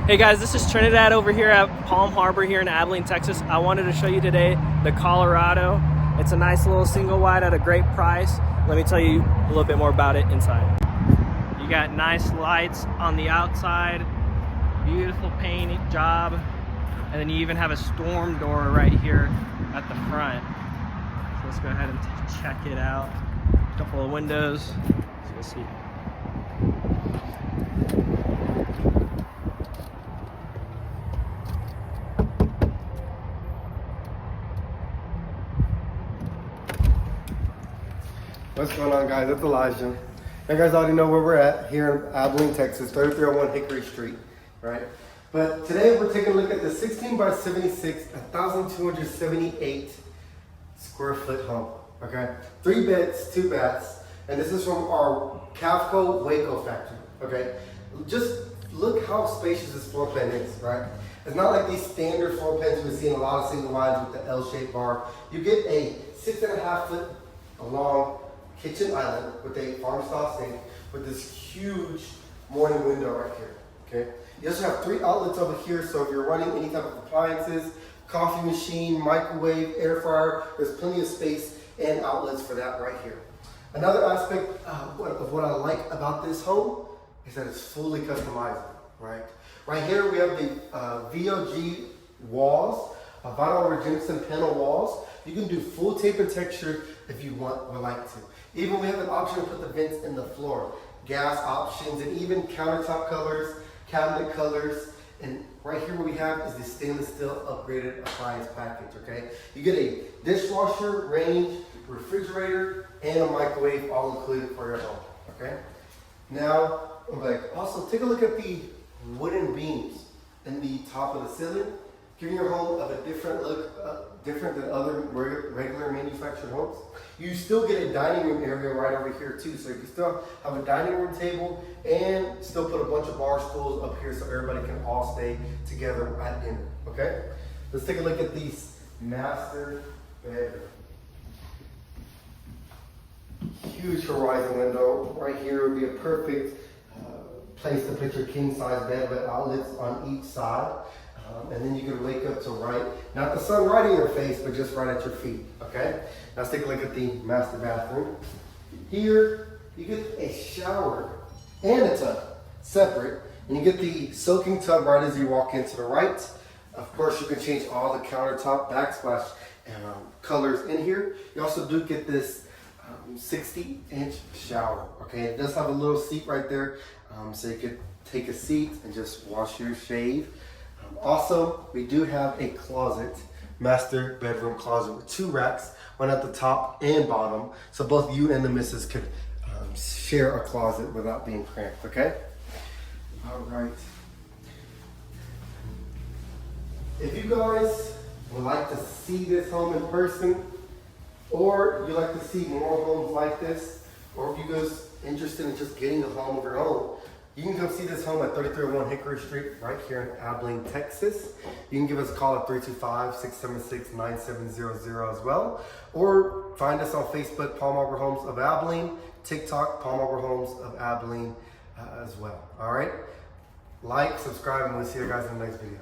Hey guys, this is Trinidad over here at Palm Harbor here in Abilene, Texas. I wanted to show you today the Colorado. It's a nice little single wide at a great price. Let me tell you a little bit more about it inside. You got nice lights on the outside, beautiful paint job, and then you even have a storm door right here at the front. So let's go ahead and check it out. A couple of windows, so you'll see. What's going on, guys? It's Elijah. You guys already know where we're at here in Abilene, Texas, 3301 Hickory Street, right? But today we're taking a look at the 16 by 76, 1,278 square foot home, okay? 3 beds, 2 baths, and this is from our Cavco Waco factory, okay? Just look how spacious this floor plan is, right? It's not like these standard floor plans we see in a lot of single wides with the L-shaped bar. You get a 6.5 foot long kitchen island with a farm style sink with this huge morning window right here, okay? You also have 3 outlets over here, so if you're running any type of appliances, coffee machine, microwave, air fryer, there's plenty of space and outlets for that right here. Another aspect of what I like about this home is that it's fully customizable, right? Right here we have the VOG walls, vinyl regenerative panel walls. You can do full tape and texture if you would like to. Even we have an option to put the vents in the floor, gas options, and even countertop colors, cabinet colors. And right here what we have is the stainless steel upgraded appliance package, okay? You get a dishwasher, range, refrigerator, and a microwave all included for your home, okay? Now, also take a look at the wooden beams in the top of the ceiling, giving your home of a different look, different than other regular manufactured homes. You still get a dining room area right over here too, so you can still have a dining room table and still put a bunch of bar stools up here so everybody can all stay together at dinner, okay? Let's take a look at these master bedroom. Huge horizon window. Right here would be a perfect place to put your king size bed with outlets on each side. And then you can wake up to not the sun right in your face, but just right at your feet, okay? Now let's take a look at the master bathroom. Here, you get a shower and a tub, separate. And you get the soaking tub right as you walk into the right. Of course, you can change all the countertop, backsplash, and colors in here. You also do get this 60-inch shower, okay? It does have a little seat right there, so you could take a seat and just wash your shave. Also, we do have a closet, master bedroom closet with 2 racks, one at the top and bottom, so both you and the missus could share a closet without being cramped, okay? All right. If you guys would like to see this home in person, or you like to see more homes like this, or if you guys interested in just getting a home of your own, you can come see this home at 3301 Hickory Street right here in Abilene, Texas. You can give us a call at 325-676-9700 as well. Or find us on Facebook, Palm Harbor Homes of Abilene, TikTok, Palm Harbor Homes of Abilene as well. All right? Like, subscribe, and we'll see you guys in the next video.